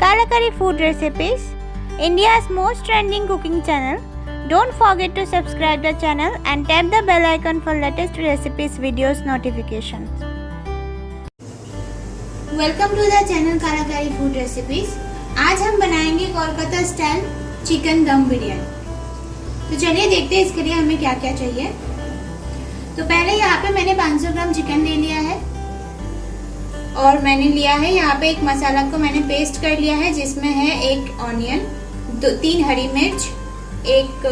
Kalakari Food Recipes, India's most trending cooking channel. Don't forget to subscribe the channel and tap the bell icon for latest recipes videos notifications. Welcome to the channel Kalakari Food Recipes. आज हम बनाएंगे Kolkata style chicken दम बिरयानी। तो चलिए देखते हैं इसके लिए हमें क्या क्या चाहिए। तो पहले यहाँ पे मैंने 500 ग्राम चिकन ले लिया है और मैंने लिया है यहाँ पे एक मसाला को मैंने पेस्ट कर लिया है, जिसमें है एक ऑनियन, 3 हरी मिर्च, एक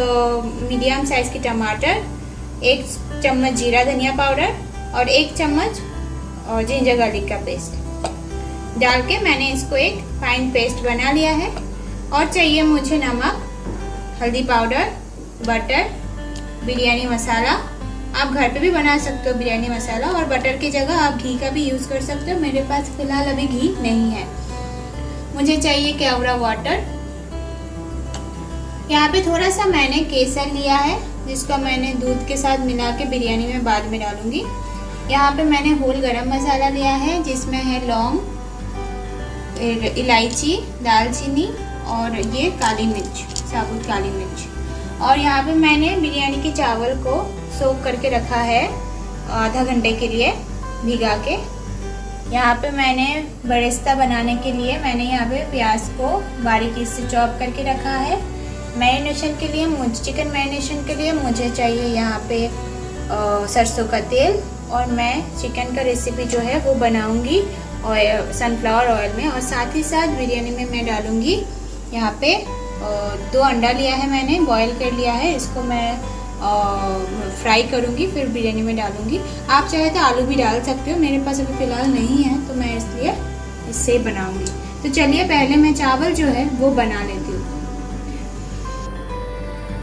मीडियम साइज की टमाटर, 1 चम्मच जीरा धनिया पाउडर और 1 चम्मच जिंजर गार्लिक का पेस्ट डाल के मैंने इसको एक फाइन पेस्ट बना लिया है। और चाहिए मुझे नमक, हल्दी पाउडर, बटर, बिरयानी मसाला। आप घर पे भी बना सकते हो बिरयानी मसाला, और बटर की जगह आप घी का भी यूज़ कर सकते हो। मेरे पास फिलहाल अभी घी नहीं है। मुझे चाहिए केवड़ा वाटर। यहाँ पे थोड़ा सा मैंने केसर लिया है, जिसका मैंने दूध के साथ मिला के बिरयानी में बाद में डालूंगी। यहाँ पे मैंने होल गरम मसाला लिया है, जिसमें है लौंग, इलायची, दालचीनी और ये काली मिर्च, साबुत काली मिर्च। और यहाँ पे मैंने बिरयानी के चावल को सोक करके रखा है आधा घंटे के लिए भिगा के। यहाँ पे मैंने बरिस्ता बनाने के लिए मैंने यहाँ पे प्याज को बारीकी से चॉप करके रखा है। मैरिनेशन के लिए चिकन मैरिनेशन के लिए मुझे चाहिए यहाँ पे सरसों का तेल, और मैं चिकन का रेसिपी जो है वो बनाऊंगी ऑयल, सनफ्लावर ऑयल में। और साथ ही साथ बिरयानी में मैं डालूंगी यहाँ पे 2 अंडा लिया है मैंने, बॉईल कर लिया है। इसको मैं फ्राई करूंगी, फिर बिरयानी में डालूंगी। आप चाहे तो आलू भी डाल सकते हो, मेरे पास अभी फ़िलहाल नहीं है तो मैं इसलिए इससे बनाऊंगी। तो चलिए पहले मैं चावल जो है वो बना लेती हूँ।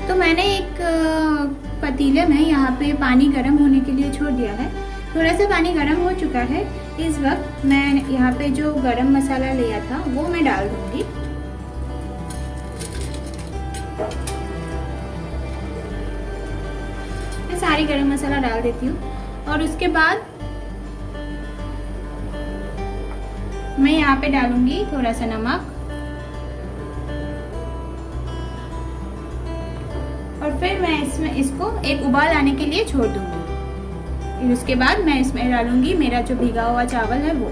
तो मैंने एक पतीले में यहाँ पे पानी गर्म होने के लिए छोड़ दिया है। थोड़ा सा पानी गर्म हो चुका है। इस वक्त मैं यहाँ पे जो गरम मसाला लिया था वो मैं डाल दूंगी। मैं सारी गरम मसाला डाल देती हूँ और उसके बाद मैं यहाँ पे डालूंगी थोड़ा सा नमक, और फिर मैं इसको एक उबाल आने के लिए छोड़ दूंगी। फिर उसके बाद मैं इसमें डालूंगी मेरा जो भीगा हुआ चावल है वो।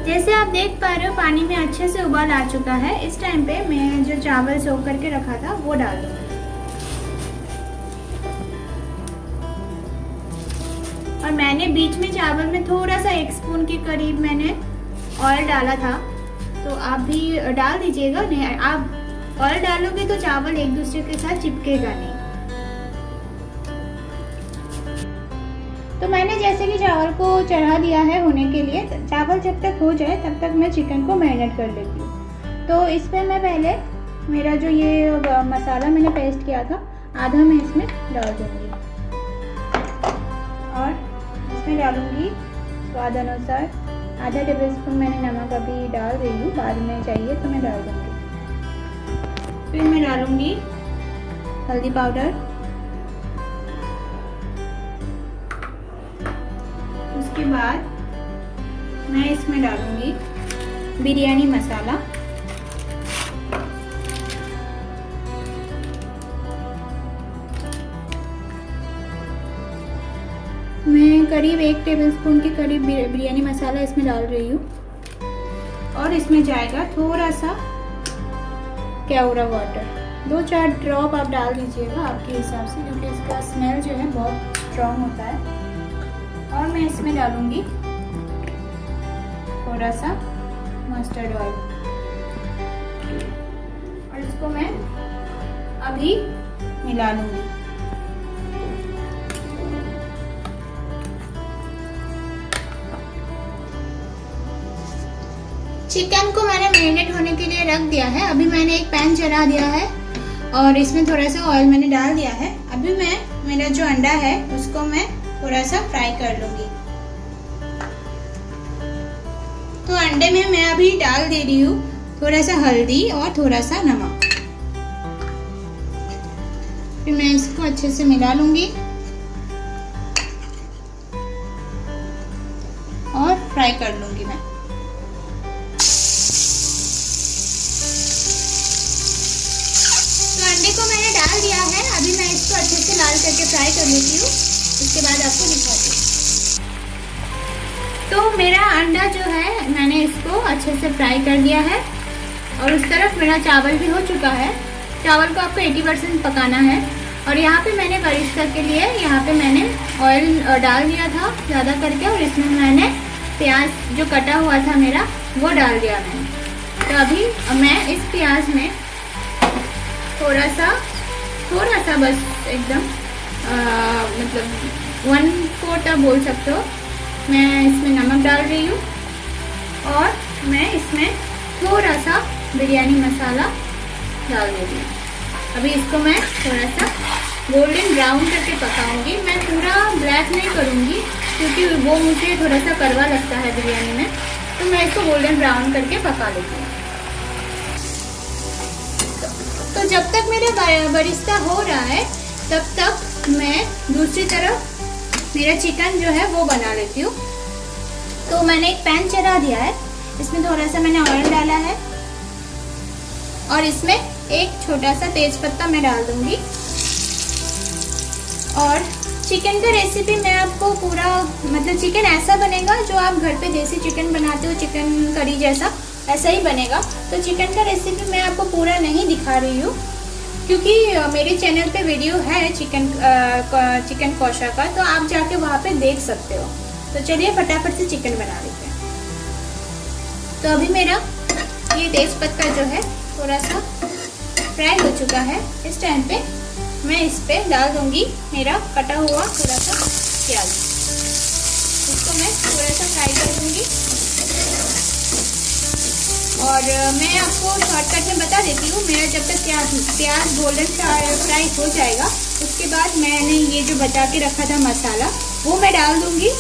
जैसे आप देख पा रहे हो पानी में अच्छे से उबाल आ चुका है। इस टाइम पे मैं जो चावल सोक करके रखा था वो डाल दूंगी। और मैंने बीच में चावल में थोड़ा सा 1 स्पून के करीब मैंने ऑयल डाला था, तो आप भी डाल दीजिएगा। नहीं, आप ऑयल डालोगे तो चावल एक दूसरे के साथ चिपकेगा नहीं। तो मैंने जैसे कि चावल को चढ़ा दिया है होने के लिए। चावल जब तक हो जाए तब तक मैं चिकन को मैरिनेट कर लेती हूँ। तो इसमें मैं पहले मेरा जो ये मसाला मैंने पेस्ट किया था आधा मैं इसमें डाल दूँगी, और इसमें डालूँगी स्वाद अनुसार आधा टेबलस्पून मैंने नमक अभी डाल रही हूँ, बाद में चाहिए तो मैं डाल दूँगी। फिर मैं डालूँगी हल्दी पाउडर, उसके बाद मैं इसमें डालूंगी बिरयानी मसाला, मैं करीब 1 टेबलस्पून के करीब बिरयानी मसाला इसमें डाल रही हूँ। और इसमें जाएगा थोड़ा सा केवड़ा वाटर, 2-4 ड्रॉप आप डाल दीजिएगा आपके हिसाब से, क्योंकि इसका स्मेल जो है बहुत स्ट्रॉन्ग होता है। और मैं इसमें डालूंगी थोड़ा सा मस्टर्ड ऑयल, और इसको मैं अभी मिला लूंगी। चिकन को मैंने मैरिनेट होने के लिए रख दिया है। अभी मैंने एक पैन चढ़ा दिया है और इसमें थोड़ा सा ऑयल मैंने डाल दिया है। अभी मेरा जो अंडा है उसको मैं थोड़ा सा फ्राई कर लूंगी। तो अंडे में मैं अभी डाल दे रही हूँ थोड़ा सा हल्दी और थोड़ा सा नमक। फिर मैं इसको अच्छे से मिला लूंगी और फ्राई कर लूंगी मैं। अच्छे से लाल करके फ्राई कर लेती हूँ, उसके बाद आपको दिखाती हूँ। तो मेरा अंडा जो है मैंने इसको अच्छे से फ्राई कर लिया है और उस तरफ मेरा चावल भी हो चुका है। चावल को आपको 80% पकाना है। और यहाँ पे मैंने बरिस्ता के लिए यहाँ पे मैंने ऑयल डाल दिया था ज़्यादा करके, और इसमें मैंने प्याज जो कटा हुआ था मेरा वो डाल दिया मैंने। तो अभी मैं इस प्याज में थोड़ा सा बस एकदम मतलब 1/4 आप बोल सकते हो, मैं इसमें नमक डाल रही हूँ और मैं इसमें थोड़ा सा बिरयानी मसाला डाल दूँगी। अभी इसको मैं थोड़ा सा गोल्डन ब्राउन करके पकाऊंगी। मैं पूरा ब्लैक नहीं करूँगी क्योंकि वो मुझे थोड़ा सा कड़वा लगता है बिरयानी में, तो मैं इसको गोल्डन ब्राउन करके पका लेती हूँ। तो जब तक मेरा बरिस्ता हो रहा है तब तक मैं दूसरी तरफ मेरा चिकन जो है वो बना लेती हूँ। तो मैंने एक पैन चढ़ा दिया है, इसमें थोड़ा सा मैंने ऑयल डाला है और इसमें एक छोटा सा तेज पत्ता मैं डाल दूंगी। और चिकन का रेसिपी मैं आपको पूरा मतलब चिकन ऐसा बनेगा जो आप घर पे देसी चिकन बनाते हो, चिकन करी जैसा, ऐसा ही बनेगा। तो चिकन का रेसिपी मैं आपको पूरा नहीं दिखा रही हूँ क्योंकि मेरे चैनल पे वीडियो है चिकन कौशा का, तो आप जाके वहाँ पे देख सकते हो। तो चलिए फटाफट से चिकन बना लेते हैं। तो अभी मेरा ये तेज पत्ता जो है थोड़ा सा फ्राई हो चुका है। इस टाइम पे मैं इस पे डाल दूंगी मेरा कटा हुआ थोड़ा सा प्याज, इसको मैं थोड़ा सा फ्राई कर दूंगी। और मैं आपको शॉर्टकट में बता देती हूँ, मेरा जब तक प्याज गोल्डन फ्राई हो जाएगा उसके बाद मैंने ये जो बचा के रखा था मसाला वो मैं डाल दूंगी।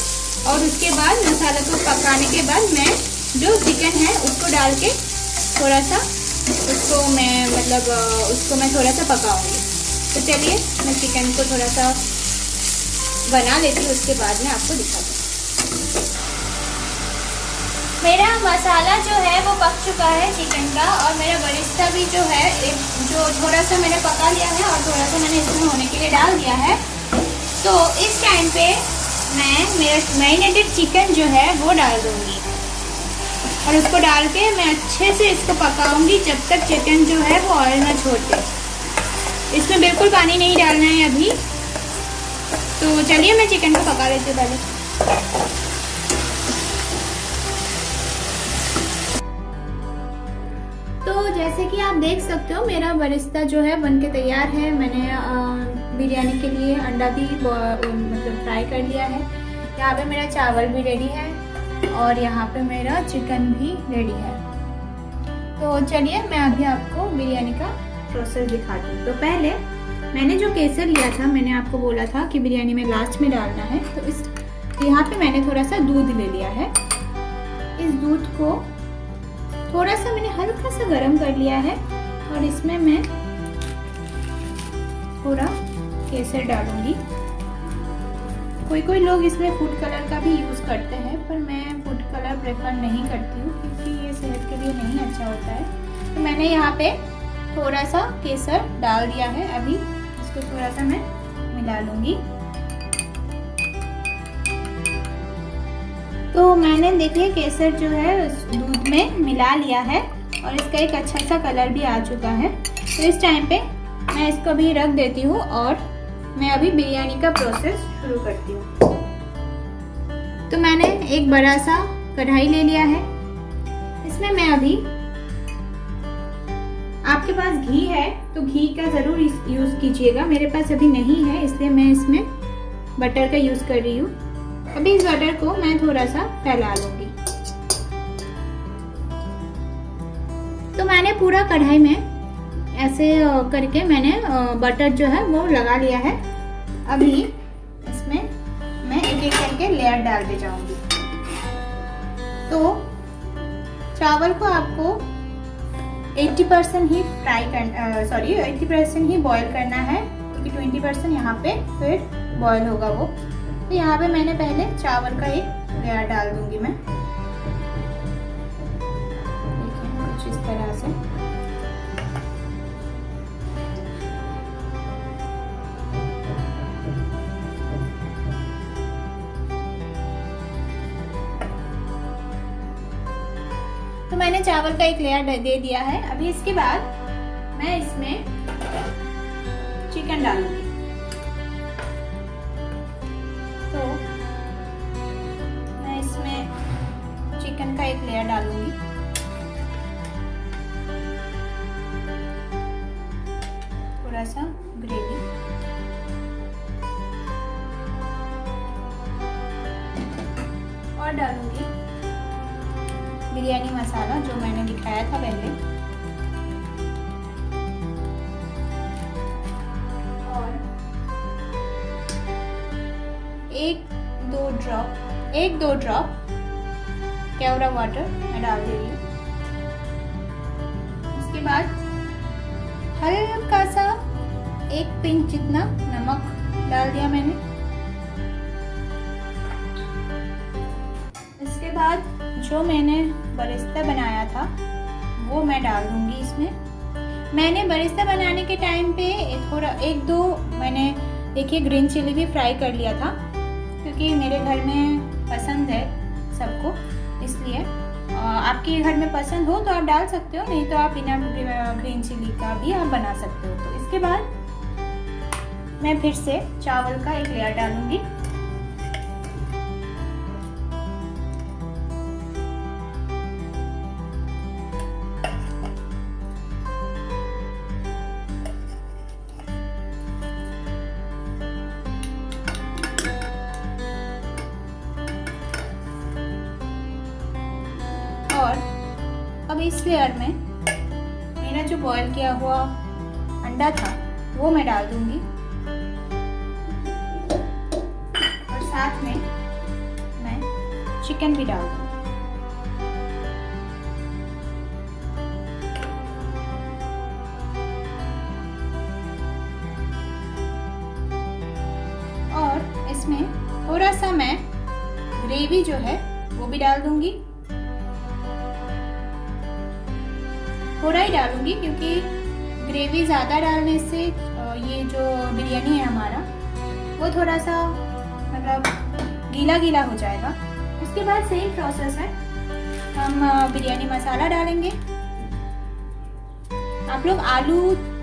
और उसके बाद मसाला को पकाने के बाद मैं जो चिकन है उसको डाल के थोड़ा सा उसको मैं थोड़ा सा पकाऊंगी। तो चलिए मैं चिकन को थोड़ा सा बना लेती हूँ, उसके बाद में आपको दिखाती हूँ। मेरा मसाला जो है वो पक चुका है चिकन का, और मेरा बरिस्ता भी जो है जो थोड़ा सा मैंने पका लिया है और थोड़ा सा मैंने इसमें होने के लिए डाल दिया है। तो इस टाइम पे मैं मेरा मैरिनेटेड चिकन जो है वो डाल दूँगी और उसको डाल के मैं अच्छे से इसको पकाऊंगी जब तक चिकन जो है वो ऑयल ना छोड़ दे। इसमें बिल्कुल पानी नहीं डालना है अभी। तो चलिए मैं चिकन को पका लेती हूँ पहले। तो जैसे कि आप देख सकते हो मेरा बरिस्ता जो है बनके तैयार है। मैंने बिरयानी के लिए अंडा भी मतलब फ्राई कर लिया है। यहाँ पे मेरा चावल भी रेडी है और यहाँ पे मेरा चिकन भी रेडी है। तो चलिए मैं अभी आपको बिरयानी का प्रोसेस दिखाती हूँ। तो पहले मैंने जो केसर लिया था, मैंने आपको बोला था कि बिरयानी में लास्ट में डालना है, तो यहाँ पे मैंने थोड़ा सा दूध ले लिया है। इस दूध को थोड़ा सा मैंने हल्का सा गर्म कर लिया है और इसमें मैं थोड़ा केसर डालूंगी। कोई लोग इसमें फूड कलर का भी यूज़ करते हैं, पर मैं फूड कलर प्रेफर नहीं करती हूँ क्योंकि ये सेहत के लिए नहीं अच्छा होता है। तो मैंने यहाँ पे थोड़ा सा केसर डाल दिया है। अभी इसको थोड़ा सा मैं मिला लूँगी। तो मैंने देखिए केसर जो है दूध में मिला लिया है और इसका एक अच्छा सा कलर भी आ चुका है। तो इस टाइम पे मैं इसको भी रख देती हूँ और मैं अभी बिरयानी का प्रोसेस शुरू करती हूँ। तो मैंने एक बड़ा सा कढ़ाई ले लिया है। इसमें मैं अभी, आपके पास घी है तो घी का ज़रूर यूज़ कीजिएगा। मेरे पास अभी नहीं है इसलिए मैं इसमें बटर का यूज़ कर रही हूँ। अभी इस बटर को मैं थोड़ा सा फैला लूँगी। तो मैंने पूरा कढ़ाई में ऐसे करके मैंने बटर जो है वो लगा लिया है। अभी इसमें मैं एक एक करके लेयर डालते जाऊंगी। तो चावल को आपको 80% ही 80% ही बॉईल करना है क्योंकि 20% यहाँ पे फिर बॉईल होगा वो। तो यहाँ पे मैंने पहले चावल का एक लेयर डाल दूंगी मैं, देखिए कुछ इस तरह से। तो मैंने चावल का एक लेयर दे दिया है। अभी इसके बाद मैं इसमें चिकन डालूंगी। तो मैं इसमें चिकन का एक लेयर डालूंगी। थोड़ा सा ग्रेवी, और डालूंगी बिरयानी मसाला जो मैंने दिखाया था पहले, और एक दो ड्रॉप केवड़ा वाटर मैं डाल दे रही हूँ। उसके बाद हल्का सा एक पिंच जितना नमक डाल दिया मैंने। इसके बाद जो मैंने बरिस्ता बनाया था वो मैं डाल दूंगी इसमें। मैंने बरिस्ता बनाने के टाइम पे थोड़ा एक दो मैंने देखिए ग्रीन चिली भी फ्राई कर लिया था, क्योंकि मेरे घर में पसंद है सबको, इसलिए आपके घर में पसंद हो तो आप डाल सकते हो, नहीं तो आप बिना ग्रीन चिली का भी आप बना सकते हो। तो इसके बाद मैं फिर से चावल का एक लेयर डालूंगी। और अब इस लेयर में मेरा जो बॉईल किया हुआ अंडा था वो मैं डाल दूंगी, और साथ में मैं चिकन भी डाल दूंगी। और इसमें थोड़ा सा मैं ग्रेवी जो है वो भी डाल दूंगी। थोड़ा ही डालूंगी क्योंकि ग्रेवी ज़्यादा डालने से ये जो बिरयानी है हमारा वो थोड़ा सा मतलब गीला गीला हो जाएगा। उसके बाद सेम प्रोसेस है, हम बिरयानी मसाला डालेंगे। आप लोग आलू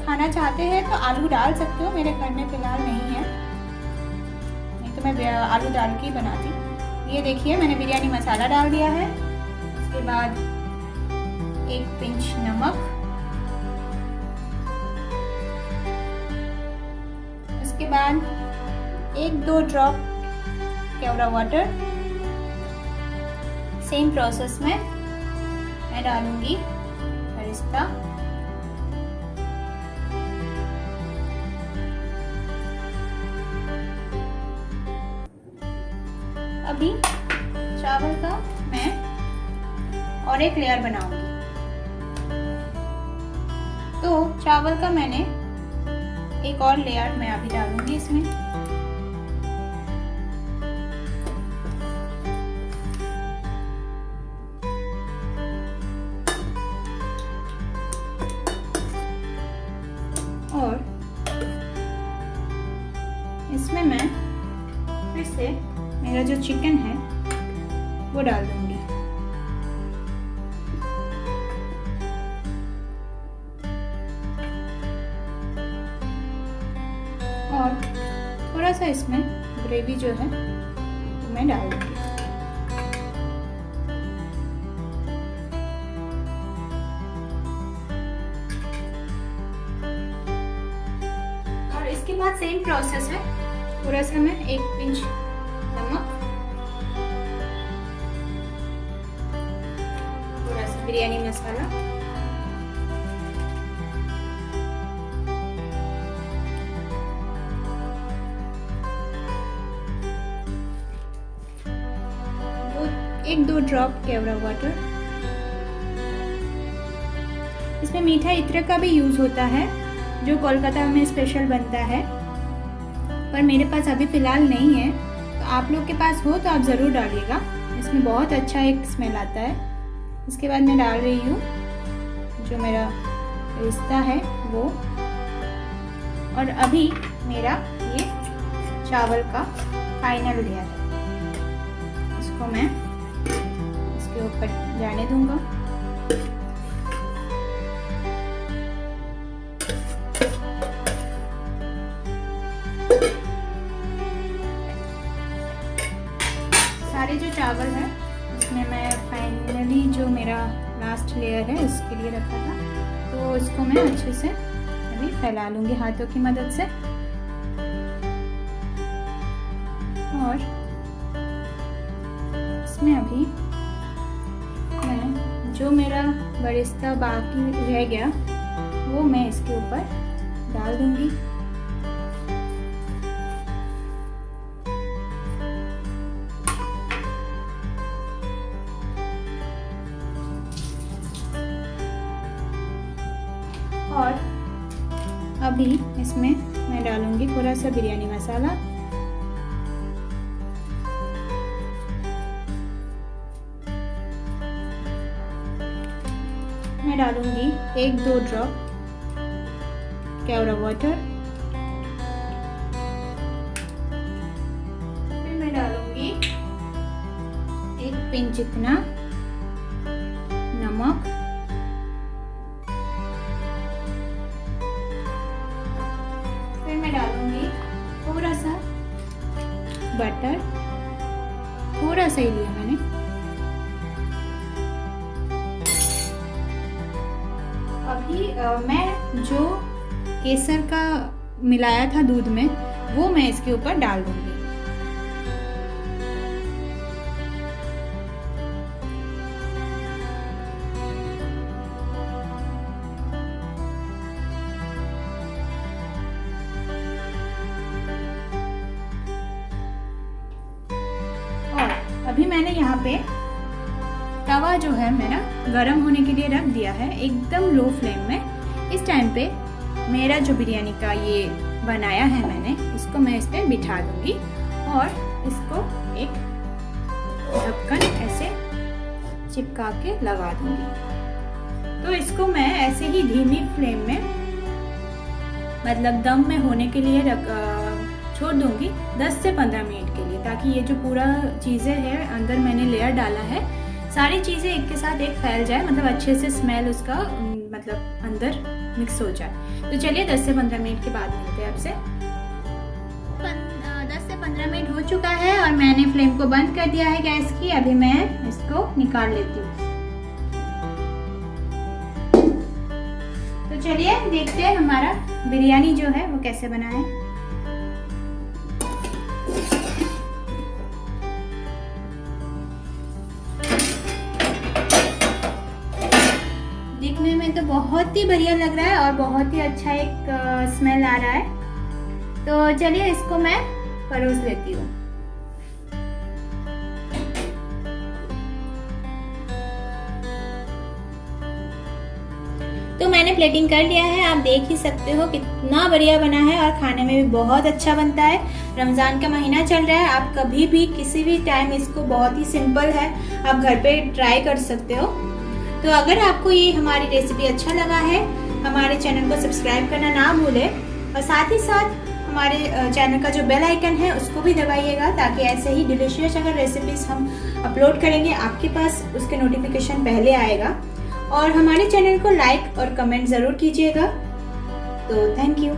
खाना चाहते हैं तो आलू डाल सकते हो, मेरे घर में फ़िलहाल नहीं है, नहीं तो मैं आलू डाल के ही बनाती। ये देखिए मैंने बिरयानी मसाला डाल दिया है। उसके बाद एक पिंच नमक, उसके बाद एक दो ड्रॉप केवड़ा वाटर। सेम प्रोसेस में मैं डालूंगी बरिस्ता। अभी चावल का मैं और एक लेयर बनाऊंगी। तो चावल का मैंने एक और लेयर मैं अभी डालूंगी इसमें। और इसमें मैं फिर से मेरा जो चिकन है वो डाल दूंगी। और थोड़ा सा इसमें ग्रेवी जो है वो मैं डाल दूंगी। और इसके बाद सेम प्रोसेस है, थोड़ा सा मैं एक पिंच नमक, थोड़ा सा बिरयानी मसाला, एक दो ड्रॉप केवड़ा वाटर। इसमें मीठा इत्र का भी यूज़ होता है जो कोलकाता में स्पेशल बनता है, पर मेरे पास अभी फ़िलहाल नहीं है। तो आप लोग के पास हो तो आप ज़रूर डालिएगा, इसमें बहुत अच्छा एक स्मेल आता है। इसके बाद मैं डाल रही हूँ जो मेरा रिश्ता है वो, और अभी मेरा ये चावल का फाइनल लेयर है, इसको मैं इसके ऊपर जाने दूंगा। सारे जो चावल है उसमें मैं फाइनली जो मेरा लास्ट लेयर है उसके लिए रखा था, तो इसको मैं अच्छे से अभी फैला लूँगी हाथों की मदद से। और इसमें अभी मैं जो मेरा बरिस्ता बाकी रह गया वो मैं इसके ऊपर डाल दूँगी। और अभी इसमें मैं डालूंगी थोड़ा सा बिरयानी मसाला, मैं डालूंगी 1-2 ड्रॉप केवड़ा वाटर, फिर मैं डालूंगी 1 पिंच जितना नमक, मैं डालूंगी थोड़ा सा बटर, थोड़ा सा ही लिया मैंने। अभी मैं जो केसर का मिलाया था दूध में वो मैं इसके ऊपर डाल दूंगी। अभी मैंने यहाँ पे तवा जो है मेरा गरम होने के लिए रख दिया है एकदम लो फ्लेम में। इस टाइम पे मेरा जो बिरयानी का ये बनाया है मैंने, इसको मैं इस पर बिठा दूंगी और इसको एक ढक्कन ऐसे चिपका के लगा दूंगी। तो इसको मैं ऐसे ही धीमी फ्लेम में मतलब दम में होने के लिए छोड़ दूंगी 10 से 15 मिनट के लिए, ताकि ये जो पूरा चीज़ें है अंदर मैंने लेयर डाला है सारी चीज़ें एक के साथ एक फैल जाए, मतलब अच्छे से स्मेल उसका मतलब अंदर मिक्स हो जाए। तो चलिए 10 से 15 मिनट के बाद मिलते हैं आपसे। 10 से 15 मिनट हो चुका है और मैंने फ्लेम को बंद कर दिया है गैस की। अभी मैं इसको निकाल लेती हूँ। तो चलिए देखते हैं हमारा बिरयानी जो है वो कैसे बना है। दिखने में तो बहुत ही बढ़िया लग रहा है और बहुत ही अच्छा एक स्मेल आ रहा है। तो चलिए इसको मैं परोस लेती हूँ। तो मैंने प्लेटिंग कर लिया है, आप देख ही सकते हो कितना बढ़िया बना है और खाने में भी बहुत अच्छा बनता है। रमज़ान का महीना चल रहा है, आप कभी भी किसी भी टाइम इसको, बहुत ही सिंपल है, आप घर पे ट्राई कर सकते हो। तो अगर आपको ये हमारी रेसिपी अच्छा लगा है, हमारे चैनल को सब्सक्राइब करना ना भूलें और साथ ही साथ हमारे चैनल का जो बेल आइकन है उसको भी दबाइएगा, ताकि ऐसे ही डिलीशियस अगर रेसिपीज हम अपलोड करेंगे आपके पास उसके नोटिफिकेशन पहले आएगा। और हमारे चैनल को लाइक और कमेंट ज़रूर कीजिएगा। तो थैंक यू।